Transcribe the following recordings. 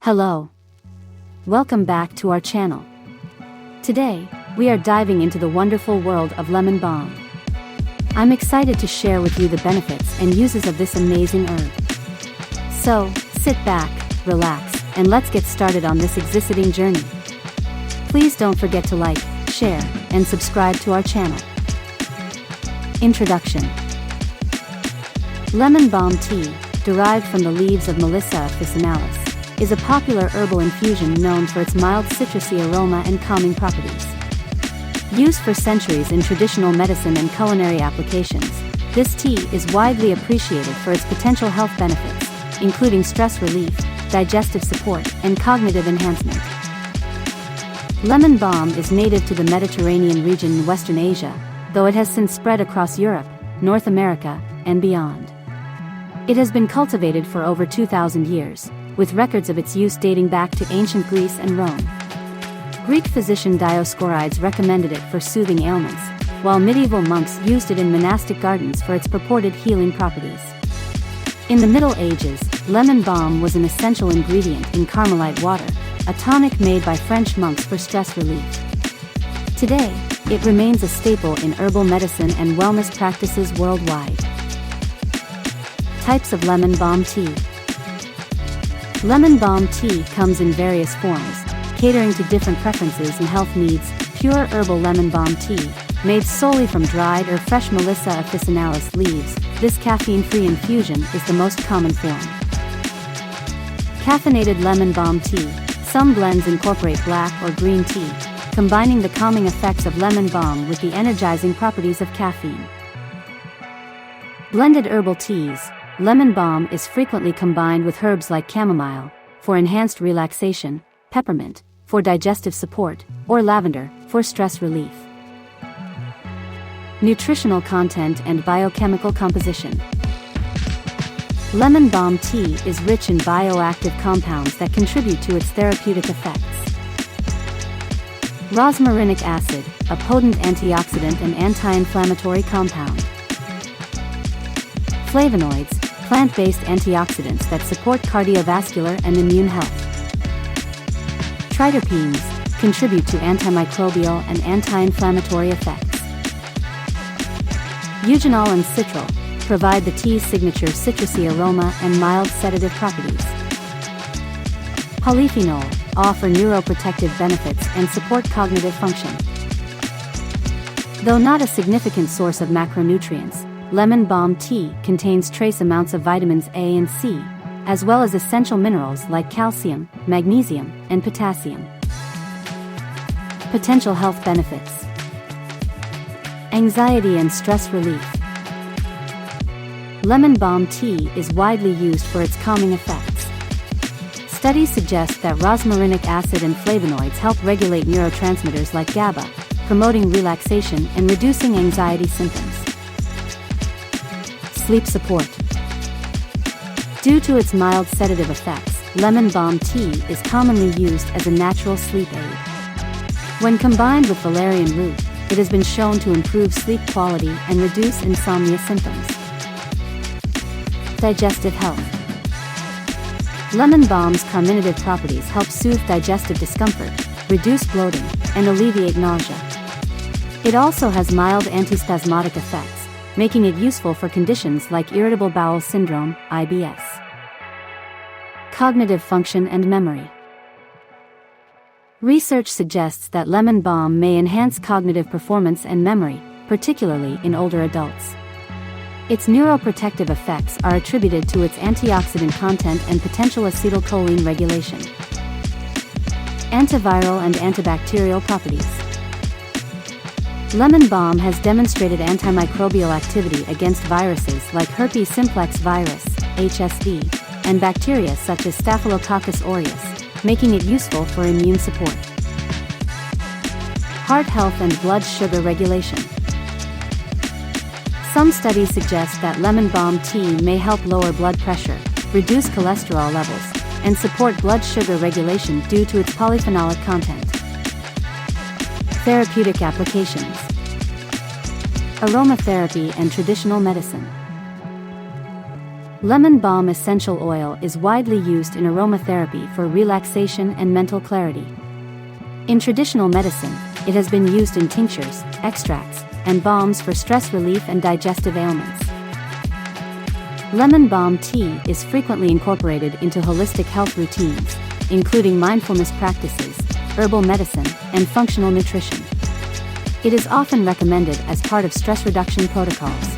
Hello. Welcome back to our channel. Today, we are diving into the wonderful world of lemon balm. I'm excited to share with you the benefits and uses of this amazing herb. So, sit back, relax, and let's get started on this exciting journey. Please don't forget to like, share, and subscribe to our channel. Introduction. Lemon balm tea, derived from the leaves of Melissa officinalis, is a popular herbal infusion known for its mild citrusy aroma and calming properties. Used for centuries in traditional medicine and culinary applications, this tea is widely appreciated for its potential health benefits, including stress relief, digestive support, and cognitive enhancement. Lemon balm is native to the Mediterranean region in Western Asia, though it has since spread across Europe, North America, and beyond. It has been cultivated for over 2,000 years, with records of its use dating back to ancient Greece and Rome. Greek physician Dioscorides recommended it for soothing ailments, while medieval monks used it in monastic gardens for its purported healing properties. In the Middle Ages, lemon balm was an essential ingredient in Carmelite water, a tonic made by French monks for stress relief. Today, it remains a staple in herbal medicine and wellness practices worldwide. Types of lemon balm tea. Lemon balm tea comes in various forms, catering to different preferences and health needs. Pure herbal lemon balm tea, made solely from dried or fresh Melissa officinalis leaves, this caffeine-free infusion is the most common form. Caffeinated lemon balm tea. Some blends incorporate black or green tea, combining the calming effects of lemon balm with the energizing properties of caffeine. Blended herbal teas. Lemon balm is frequently combined with herbs like chamomile, for enhanced relaxation, peppermint, for digestive support, or lavender, for stress relief. Nutritional content and biochemical composition. Lemon balm tea is rich in bioactive compounds that contribute to its therapeutic effects. Rosmarinic acid, a potent antioxidant and anti-inflammatory compound. Flavonoids, plant-based antioxidants that support cardiovascular and immune health. Triterpenes, contribute to antimicrobial and anti-inflammatory effects. Eugenol and citral, provide the tea's signature citrusy aroma and mild sedative properties. Polyphenol, offer neuroprotective benefits and support cognitive function. Though not a significant source of macronutrients, lemon balm tea contains trace amounts of vitamins A and C, as well as essential minerals like calcium, magnesium, and potassium. Potential health benefits. Anxiety and stress relief. Lemon balm tea is widely used for its calming effects. Studies suggest that rosmarinic acid and flavonoids help regulate neurotransmitters like GABA, promoting relaxation and reducing anxiety symptoms. Sleep support. Due to its mild sedative effects, lemon balm tea is commonly used as a natural sleep aid. When combined with valerian root, it has been shown to improve sleep quality and reduce insomnia symptoms. Digestive health. Lemon balm's carminative properties help soothe digestive discomfort, reduce bloating, and alleviate nausea. It also has mild antispasmodic effects, making it useful for conditions like irritable bowel syndrome, IBS. Cognitive function and memory. Research suggests that lemon balm may enhance cognitive performance and memory, particularly in older adults. Its neuroprotective effects are attributed to its antioxidant content and potential acetylcholine regulation. Antiviral and antibacterial properties. Lemon balm has demonstrated antimicrobial activity against viruses like herpes simplex virus, HSV, and bacteria such as Staphylococcus aureus, making it useful for immune support. Heart health and blood sugar regulation. Some studies suggest that lemon balm tea may help lower blood pressure, reduce cholesterol levels, and support blood sugar regulation due to its polyphenolic content. Therapeutic applications. Aromatherapy and traditional medicine. Lemon balm essential oil is widely used in aromatherapy for relaxation and mental clarity. In traditional medicine, it has been used in tinctures, extracts, and balms for stress relief and digestive ailments. Lemon balm tea is frequently incorporated into holistic health routines, including mindfulness practices, herbal medicine, and functional nutrition. It is often recommended as part of stress reduction protocols.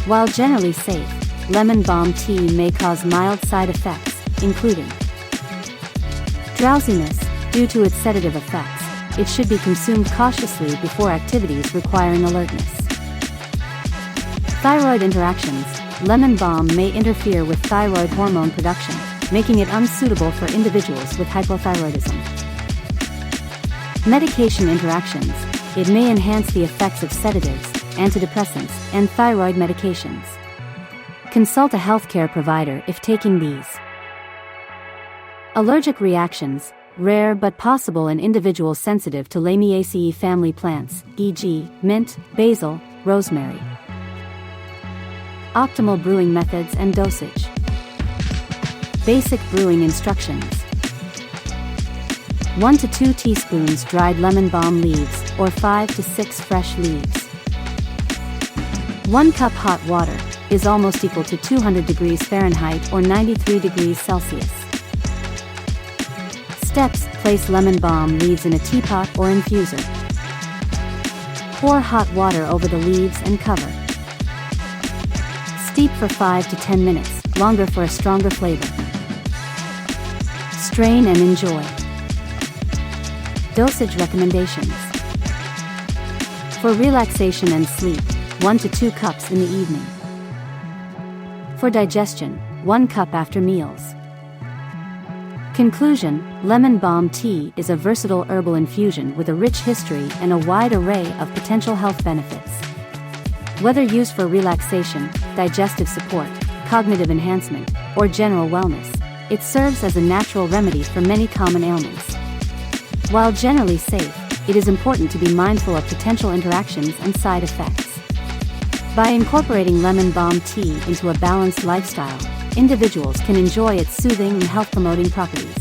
While generally safe, lemon balm tea may cause mild side effects, including drowsiness. Due to its sedative effects, it should be consumed cautiously before activities requiring alertness. Thyroid interactions. Lemon balm may interfere with thyroid hormone production, making it unsuitable for individuals with hypothyroidism. Medication interactions. It may enhance the effects of sedatives, antidepressants, and thyroid medications. Consult a healthcare provider if taking these. Allergic reactions. Rare but possible in individuals sensitive to Lamiaceae family plants, e.g., mint, basil, rosemary. Optimal brewing methods and dosage. Basic brewing instructions. 1 to 2 teaspoons dried lemon balm leaves, or 5 to 6 fresh leaves. 1 cup hot water is almost equal to 200 degrees Fahrenheit or 93 degrees Celsius. Steps: place lemon balm leaves in a teapot or infuser. Pour hot water over the leaves and cover. Steep for 5 to 10 minutes, longer for a stronger flavor. Strain and enjoy. Dosage recommendations. For relaxation and sleep, 1 to 2 cups in the evening. For digestion, 1 cup after meals. Conclusion: lemon balm tea is a versatile herbal infusion with a rich history and a wide array of potential health benefits. Whether used for relaxation, digestive support, cognitive enhancement, or general wellness, it serves as a natural remedy for many common ailments. While generally safe, it is important to be mindful of potential interactions and side effects. By incorporating lemon balm tea into a balanced lifestyle, individuals can enjoy its soothing and health-promoting properties.